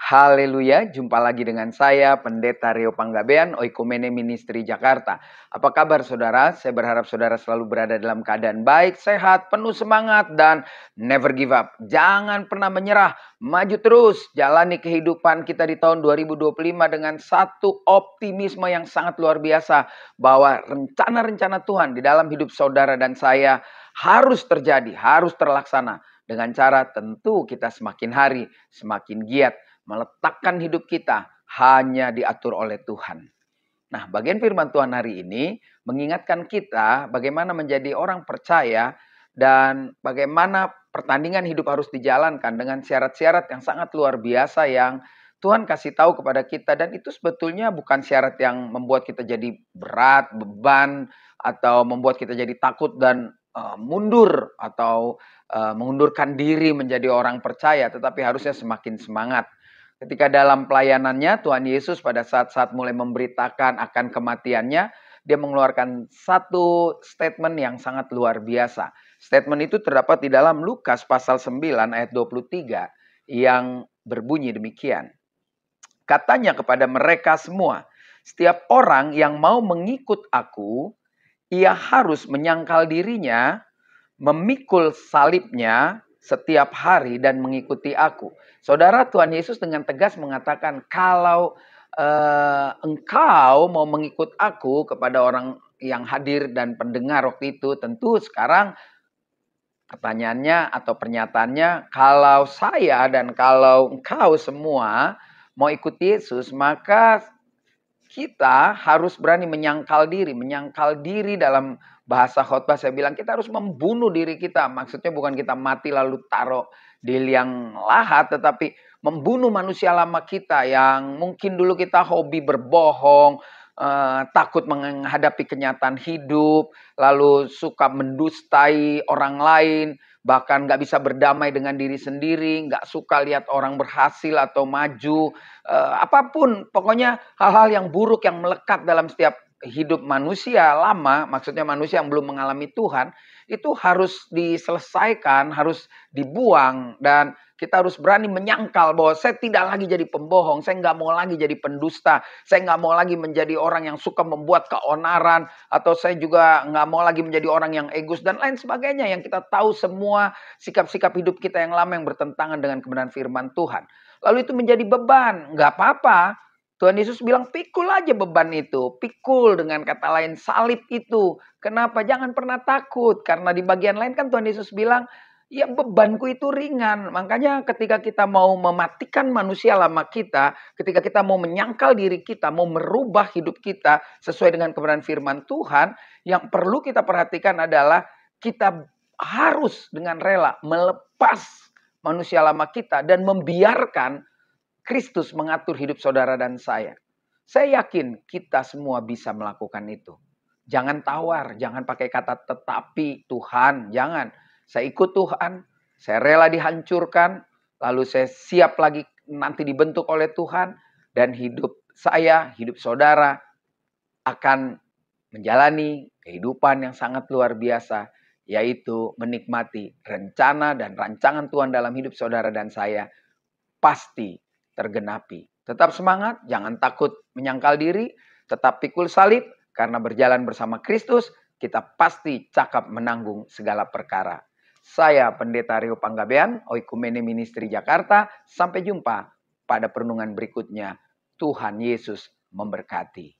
Haleluya, jumpa lagi dengan saya, Pendeta Rio Panggabean, Oikumene Ministry Jakarta. Apa kabar saudara? Saya berharap saudara selalu berada dalam keadaan baik, sehat, penuh semangat, dan never give up. Jangan pernah menyerah, maju terus, jalani kehidupan kita di tahun 2025 dengan satu optimisme yang sangat luar biasa. Bahwa rencana-rencana Tuhan di dalam hidup saudara dan saya harus terjadi, harus terlaksana. Dengan cara tentu kita semakin hari, semakin giat meletakkan hidup kita hanya diatur oleh Tuhan. Nah, bagian firman Tuhan hari ini mengingatkan kita bagaimana menjadi orang percaya dan bagaimana pertandingan hidup harus dijalankan dengan syarat-syarat yang sangat luar biasa yang Tuhan kasih tahu kepada kita, dan itu sebetulnya bukan syarat yang membuat kita jadi berat, beban, atau membuat kita jadi takut dan mundur atau mengundurkan diri menjadi orang percaya, tetapi harusnya semakin semangat. Ketika dalam pelayanannya, Tuhan Yesus pada saat-saat mulai memberitakan akan kematiannya, dia mengeluarkan satu statement yang sangat luar biasa. Statement itu terdapat di dalam Lukas pasal 9 ayat 23 yang berbunyi demikian. Katanya kepada mereka semua, setiap orang yang mau mengikut aku, ia harus menyangkal dirinya, memikul salibnya setiap hari dan mengikuti aku. Saudara, Tuhan Yesus dengan tegas mengatakan, kalau engkau mau mengikut aku, kepada orang yang hadir dan pendengar waktu itu, tentu sekarang pertanyaannya atau pernyataannya, kalau saya dan kalau engkau semua mau ikut Yesus, maka kita harus berani menyangkal diri. Menyangkal diri dalam bahasa khotbah saya bilang kita harus membunuh diri kita. Maksudnya bukan kita mati lalu taruh di liang lahat, tetapi membunuh manusia lama kita yang mungkin dulu kita hobi berbohong, takut menghadapi kenyataan hidup, lalu suka mendustai orang lain, bahkan gak bisa berdamai dengan diri sendiri, gak suka lihat orang berhasil atau maju, apapun, pokoknya hal-hal yang buruk yang melekat dalam setiap hidup manusia lama, maksudnya manusia yang belum mengalami Tuhan, itu harus diselesaikan, harus dibuang, dan kita harus berani menyangkal bahwa saya tidak lagi jadi pembohong, saya nggak mau lagi jadi pendusta, saya nggak mau lagi menjadi orang yang suka membuat keonaran, atau saya juga nggak mau lagi menjadi orang yang egois, dan lain sebagainya yang kita tahu semua sikap-sikap hidup kita yang lama yang bertentangan dengan kebenaran firman Tuhan. Lalu itu menjadi beban, nggak apa-apa. Tuhan Yesus bilang pikul aja beban itu. Pikul, dengan kata lain salib itu. Kenapa? Jangan pernah takut. Karena di bagian lain kan Tuhan Yesus bilang, ya bebanku itu ringan. Makanya ketika kita mau mematikan manusia lama kita, ketika kita mau menyangkal diri kita, mau merubah hidup kita sesuai dengan kebenaran firman Tuhan, yang perlu kita perhatikan adalah kita harus dengan rela melepas manusia lama kita dan membiarkan Kristus mengatur hidup saudara dan saya. Saya yakin kita semua bisa melakukan itu. Jangan tawar, jangan pakai kata tetapi Tuhan, jangan. Saya ikut Tuhan, saya rela dihancurkan, lalu saya siap lagi nanti dibentuk oleh Tuhan, dan hidup saya, hidup saudara akan menjalani kehidupan yang sangat luar biasa, yaitu menikmati rencana dan rancangan Tuhan dalam hidup saudara dan saya pasti tergenapi. Tetap semangat, jangan takut menyangkal diri, tetap pikul salib, karena berjalan bersama Kristus, kita pasti cakap menanggung segala perkara. Saya Pendeta Rio Panggabean, Oikumene Ministry Jakarta. Sampai jumpa pada perenungan berikutnya. Tuhan Yesus memberkati.